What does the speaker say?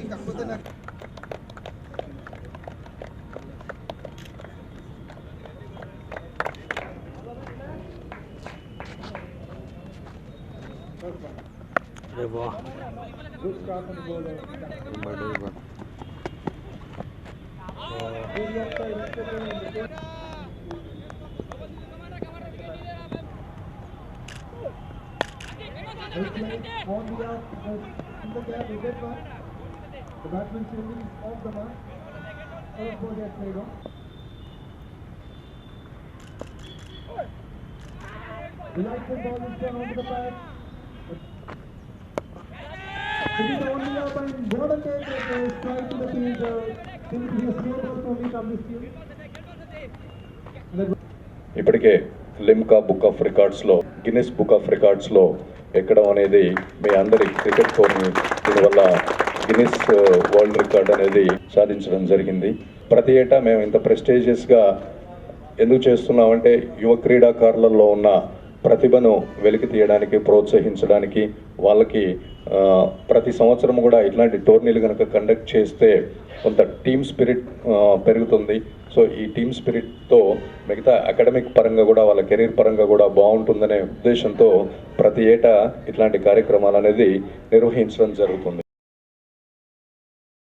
కాకపోతే నాకు on the gap, in the gap, is that one? The batsman changing off the mark. First ball gets played on. The light ball is thrown onto the pad. It is on the up and what a catch it is. Straight to the field. Seems to be a slow ball only from this field. ఇప్పటికే Limca book of రికార్డ్స్లో Guinness book of రికార్డ్స్లో ఎక్కడం అనేది మీ అందరి cricket కోర్ని దీనివల్ల Guinness world record అనేది సాధించడం జరిగింది. ప్రతి ఏటా మేము ఇంత ప్రెస్టీజియస్గా ఎందుకు చేస్తున్నామంటే యువ క్రీడాకారులలో ఉన్న ప్రతిభను వెలికి తీయడానికి, ప్రోత్సహించడానికి, వాళ్ళకి ప్రతి సంవత్సరం కూడా ఇట్లాంటి టోర్నీలు కనుక కండక్ట్ చేస్తే కొంత టీమ్ స్పిరిట్ పెరుగుతుంది. సో ఈ టీమ్ స్పిరిట్తో మిగతా అకాడమిక్ పరంగా కూడా వాళ్ళ కెరీర్ పరంగా కూడా బాగుంటుందనే ఉద్దేశంతో ప్రతి ఏటా ఇట్లాంటి కార్యక్రమాలు అనేది నిర్వహించడం జరుగుతుంది.